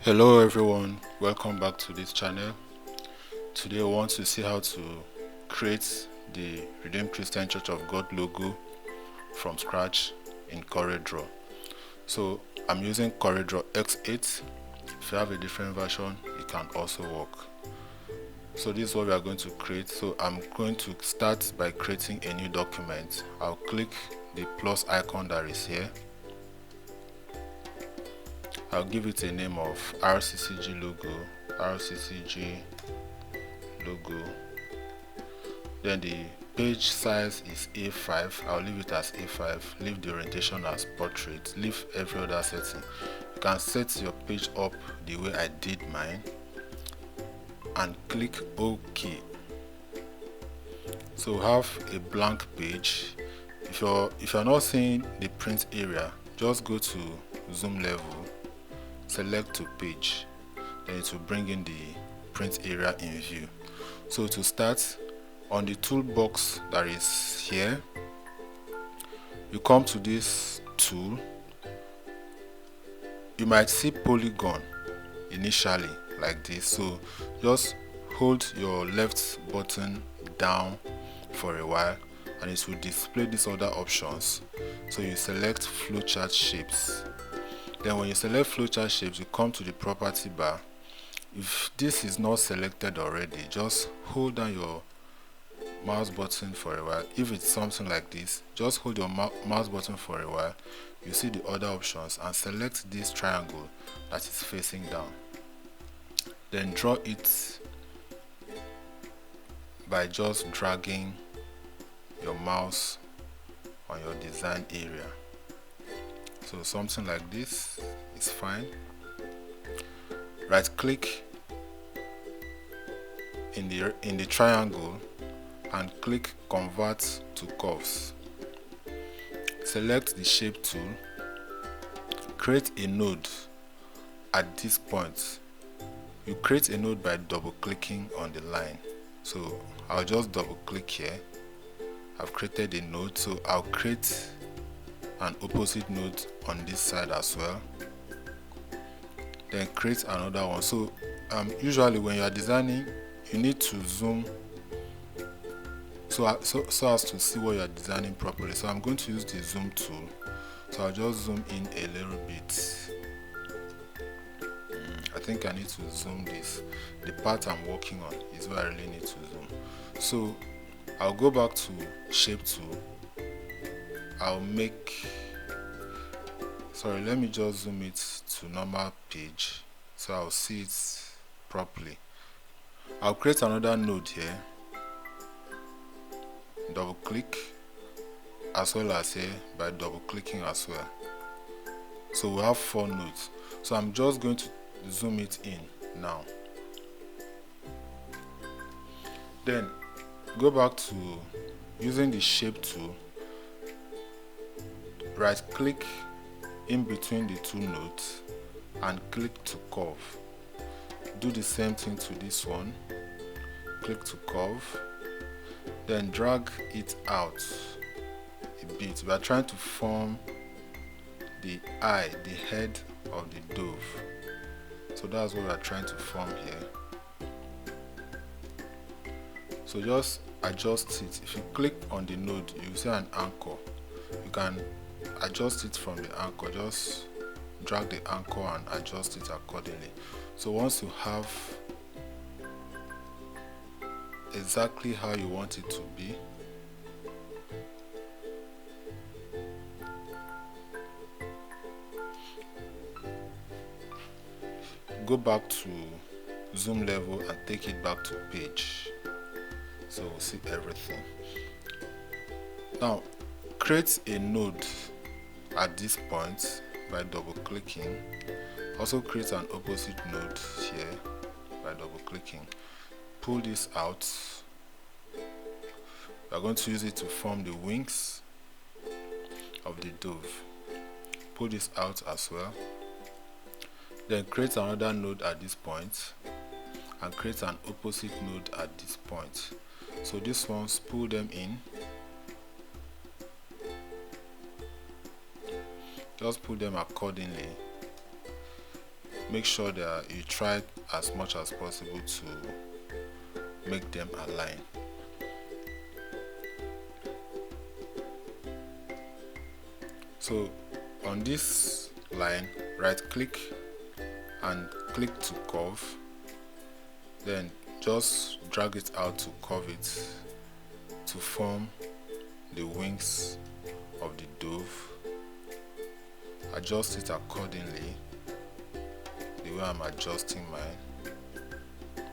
Hello everyone, welcome back to this channel. Today I want to see how to create the Redeemed Christian Church of God logo from scratch in CorelDraw. So I'm using CorelDraw X8. If you have a different version, it can also work. So this is what we are going to create. So I'm going to start by creating a new document. I'll click the plus icon that is here. I'll give it a name of RCCG Logo. Then the page size is A5. I'll leave it as A5. Leave the orientation as portrait. Leave every other setting. You can set your page up the way I did mine and click OK. So have a blank page. If you're not seeing the print area, just go to zoom level, select to page, then it will bring in the print area in view. So to start, on the toolbox that is here, you come to this tool. You might see polygon initially like this, so just hold your left button down for a while and it will display these other options. So you select flowchart shapes. Then when you select flowchart shapes, you come to the property bar. If this is not selected already, just hold down your mouse button for a while. If it's something like this, just hold your mouse button for a while. You see the other options and select this triangle that is facing down. Then draw it by just dragging your mouse on your design area. So something like this is fine. Right click in the triangle and click convert to curves. Select the shape tool. Create a node at this point. You create a node by double clicking on the line. So I'll just double click here. I've created a node, so I'll create an opposite node on this side as well. Then create another one. So usually when you are designing, you need to zoom so as to see what you are designing properly. So I'm going to use the zoom tool. So I'll just zoom in a little bit. I think I need to zoom this. The part I'm working on is where I really need to zoom. So I'll go back to shape tool. Let me just zoom it to normal page so I'll see it properly. I'll create another node here, double click, as well as here by double clicking as well. So we have 4 nodes. So I'm just going to zoom it in now. Then go back to using the shape tool, right click in between the 2 nodes and click to curve. Do the same thing to this one. Click to curve, then drag it out a bit. We are trying to form the eye, the head of the dove. So that's what we are trying to form here. So just adjust it. If you click on the node, you see an anchor. You can adjust it from the anchor. Just drag the anchor and adjust it accordingly. So once you have exactly how you want it to be, go back to zoom level and take it back to page. So we'll see everything. Now create a node at this point by double clicking. Also create an opposite node here by double clicking. Pull this out. We are going to use it to form the wings of the dove. Pull this out as well. Then create another node at this point and create an opposite node at this point. So these ones, pull them in. Just pull them accordingly. make sure that you try as much as possible to make them align. So on this line, right click and click to curve, then just drag it out to curve it to form the wings of the dove. Adjust it accordingly the way I'm adjusting mine.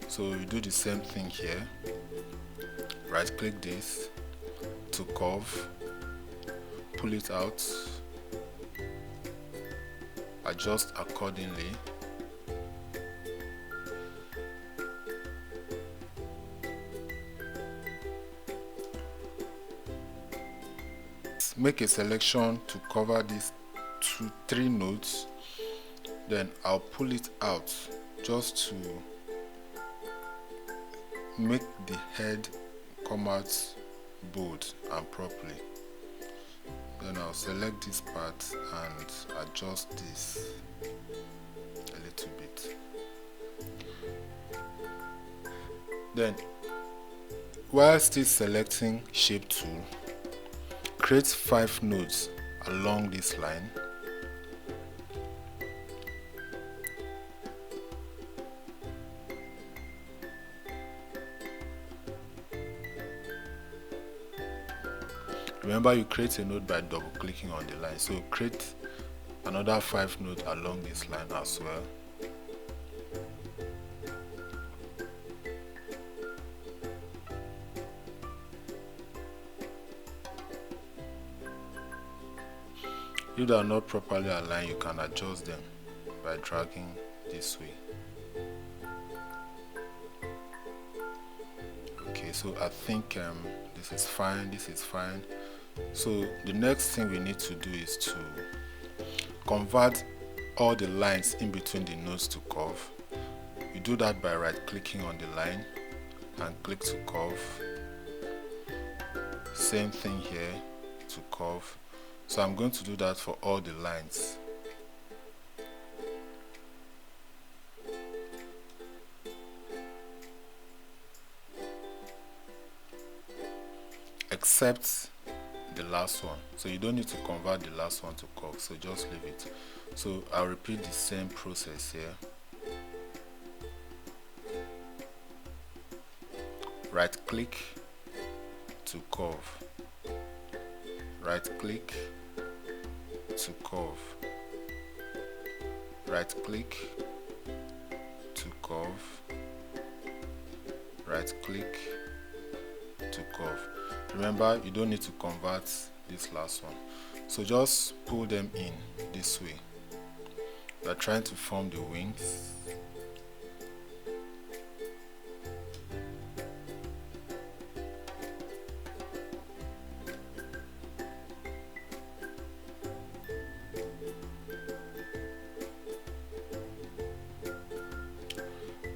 So you do the same thing here. Right click this to curve, pull it out, adjust accordingly. Make a selection to cover these 3 nodes, then I'll pull it out just to make the head come out bold and properly. Then I'll select this part and adjust this a little bit. Then while still selecting shape tool, create 5 nodes along this line. Remember, you create a node by double clicking on the line, so create another 5 nodes along this line as well. If they are not properly aligned, you can adjust them by dragging this way. Okay, so I think this is fine, this is fine. So the next thing we need to do is to convert all the lines in between the nodes to curve. You do that by right clicking on the line and click to curve. Same thing here to curve. So I'm going to do that for all the lines. Except the last one. So you don't need to convert the last one to curve, so just leave it. So I'll repeat the same process here. Right click to curve. Right click to curve. Right click to curve. Right click to curve. Remember, you don't need to convert this last one. So just pull them in this way. We are trying to form the wings.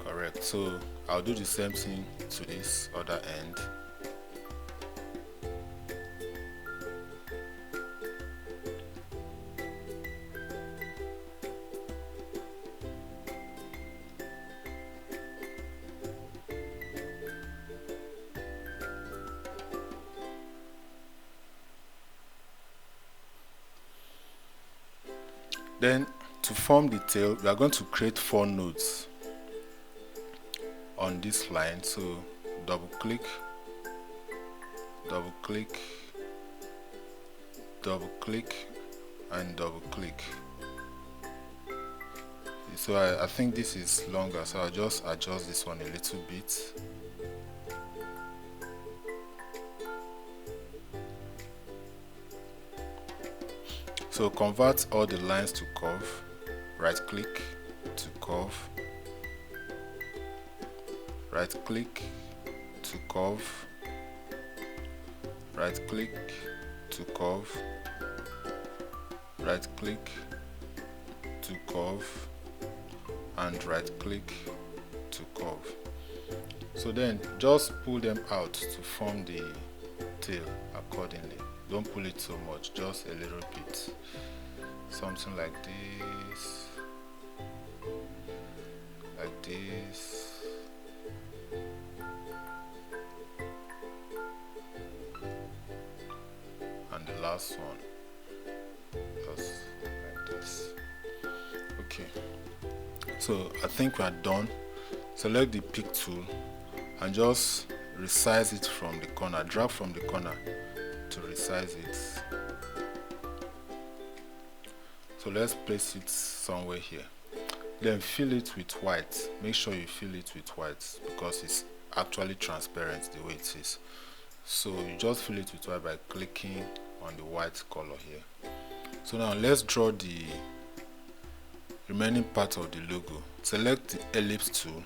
Correct. So I'll do the same thing to this other end. Then to form the tail, we are going to create 4 nodes on this line. So double click, double click, double click, and double click. So I think this is longer, so I'll just adjust this one a little bit. So convert all the lines to curve. Right click to curve. Right click to curve. Right click to curve. Right click to curve. And right click to curve. So then just pull them out to form the tail accordingly. Don't pull it so much, just a little bit. Something like this. Okay, so I think we are done. Select the pick tool and just resize it from the corner, drag from the corner to resize it. So let's place it somewhere here. Then fill it with white. Make sure you fill it with white because it's actually transparent the way it is. So you just fill it with white by clicking on the white color here. So now let's draw the remaining part of the logo. Select the ellipse tool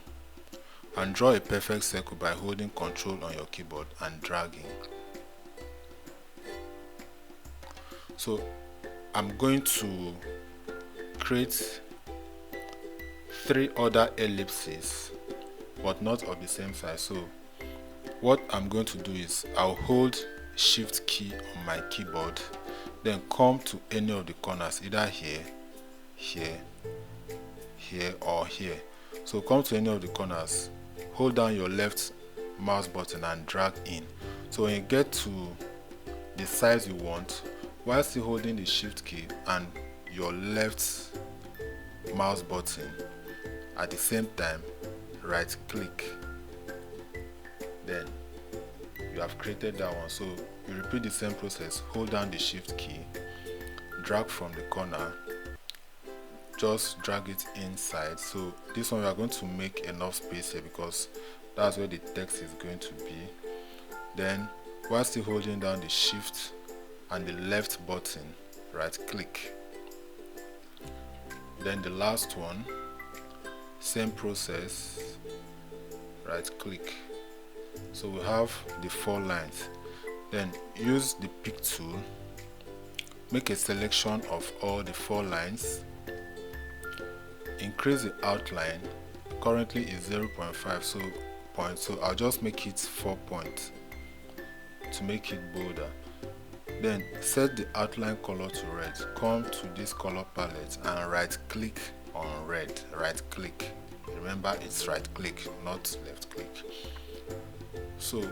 and draw a perfect circle by holding Ctrl on your keyboard and dragging. So I'm going to create 3 other ellipses but not of the same size. So what I'm going to do is I'll hold Shift key on my keyboard, then come to any of the corners, either here, here, here or here. So come to any of the corners, hold down your left mouse button and drag in. So when you get to the size you want, while still holding the Shift key and your left mouse button at the same time, right click, then you have created that one. So you repeat the same process, hold down the Shift key, drag from the corner, just drag it inside. So this one we are going to make enough space here because that's where the text is going to be. Then while still holding down the Shift and the left button, right click. Then the last one, same process, right click. So we have the 4 lines. Then use the pick tool, make a selection of all the 4 lines, increase the outline. Currently is 0.5 so I'll just make it 4 points to make it bolder. Then set the outline color to red. Come to this color palette and right click on red. Right click. Remember, it's right click, not left click. So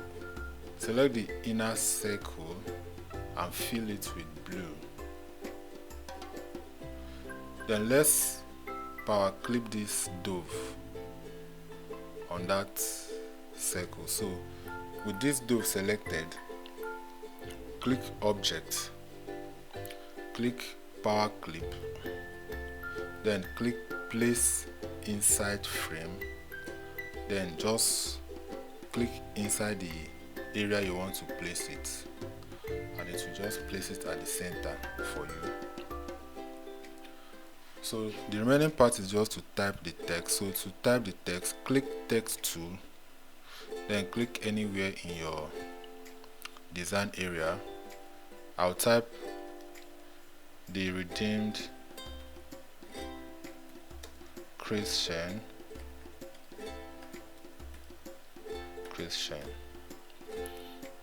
select the inner circle and fill it with blue. Then let's PowerClip this dove on that circle. So with this dove selected, click Object, click PowerClip, then click Place Inside Frame, then just click inside the area you want to place it, and it will just place it at the center for you. So the remaining part is just to type the text. So to type the text, click Text tool, then click anywhere in your design area. I'll type the redeemed Christian.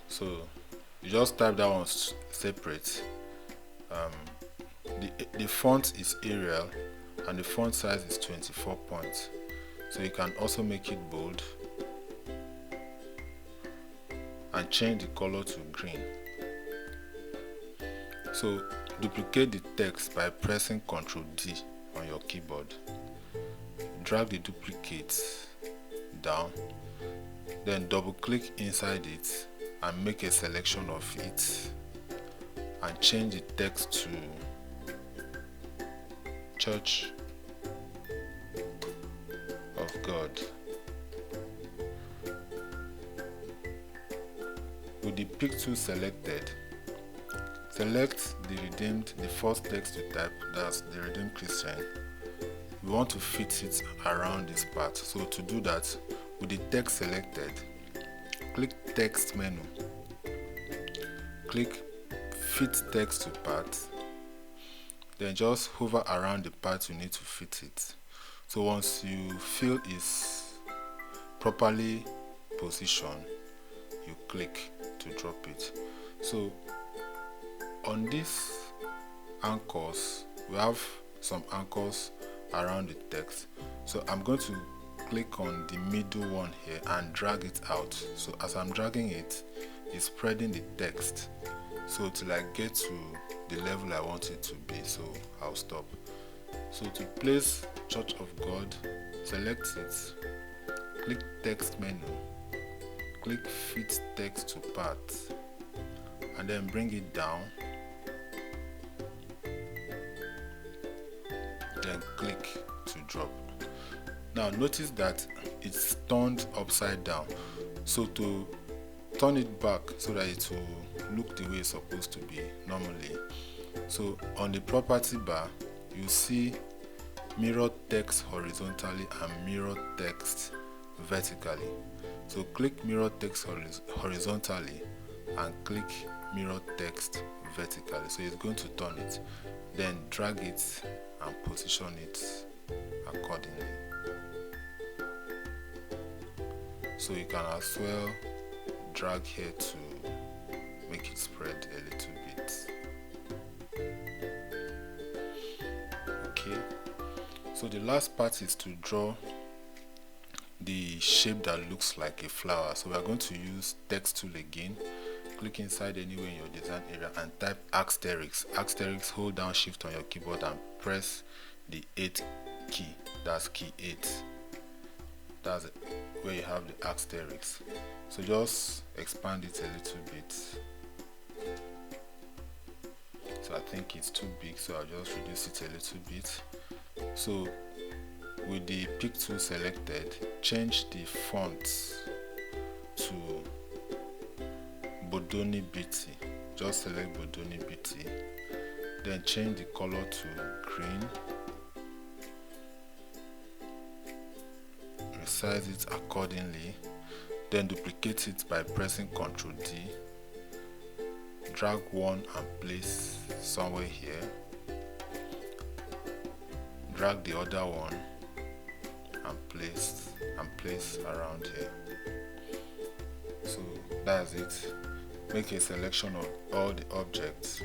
So you just type that one separate. The font is Arial and the font size is 24 points. So you can also make it bold and change the color to green. So duplicate the text by pressing Ctrl D on your keyboard. Drag the duplicate down, then double click inside it and make a selection of it and change the text to Church of God. With the pick tool selected, select the first text to type, that's the redeemed Christian. We want to fit it around this part. So to do that, with the text selected, click Text menu, click Fit Text to Part, then just hover around the part you need to fit it. So once you feel it's properly positioned, you click to drop it. So on these anchors, we have some anchors around the text. So I'm going to click on the middle one here and drag it out. So as I'm dragging it, it's spreading the text, so till I get to the level I want it to be. So I'll stop. So to place Church of God, select it, click text menu, click fit text to path, and then bring it down, then click to drop. Now notice that it's turned upside down, so to turn it back so that it will look the way it's supposed to be normally, so on the property bar you see mirror text horizontally and mirror text vertically. So click mirror text horizontally and click mirror text vertically, so it's going to turn it. Then drag it and position it accordingly. So you can as well drag here to make it spread a little bit. Okay, so the last part is to draw the shape that looks like a flower. So we are going to use text tool again. Click inside anywhere in your design area and type asterisk. Asterisk, hold down shift on your keyboard and press the 8 key. That's key 8. That's it, where you have the asterisk. So just expand it a little bit. So I think it's too big, so I'll just reduce it a little bit. So with the pick tool selected, change the font to Bodoni BT. Just select Bodoni BT, then change the color to green, resize it accordingly, then duplicate it by pressing Ctrl D, drag one and place somewhere here, drag the other one and place around here. So that's it. Make a selection of all the objects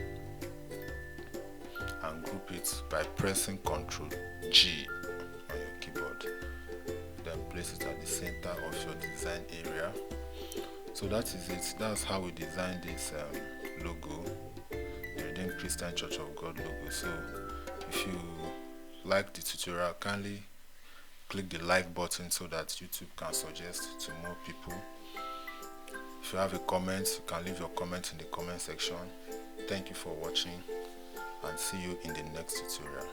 and group it by pressing Ctrl G on your keyboard, then place it at the center of your design area. So that is it. That's how we design this logo, the Redeemed Christian Church of God logo. So if you like the tutorial, kindly click the like button so that YouTube can suggest to more people. If you have a comment, you can leave your comment in the comment section. Thank you for watching and see you in the next tutorial.